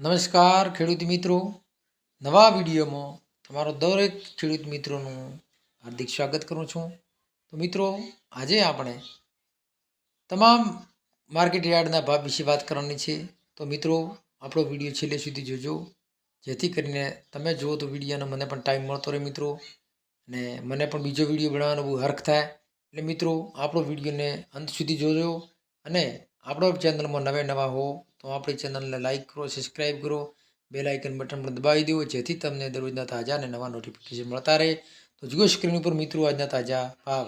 નમસ્કાર ખેડૂત મિત્રો, નવા વિડીયોમાં તમારો દરેક ખેડૂત મિત્રોનું હાર્દિક સ્વાગત કરું છું. તો મિત્રો, આજે આપણે તમામ માર્કેટ યાર્ડના ભાવ વિશે વાત કરવાની છે. તો મિત્રો, આપણો વિડીયો છેલ્લે સુધી જોજો, જેથી કરીને તમે જુઓ તો વિડીયોનો મને પણ ટાઈમ મળતો રહે મિત્રો, અને મને પણ બીજો વિડીયો બનાવવાનો બહુ હરખ થાય. એટલે મિત્રો, આપણો વિડીયોને અંત સુધી જોજો, અને આપણો ચેનલમાં નવા હો તો આપણી ચેનલને લાઈક કરો, સબસ્ક્રાઈબ કરો, બેલ આઇકન બટન પર દબાવી દો, જેથી તમને દરરોજના તાજા અને નવા નોટિફિકેશન મળતા રહે. તો જુઓ સ્ક્રીન ઉપર મિત્રો આજના તાજા ભાવ.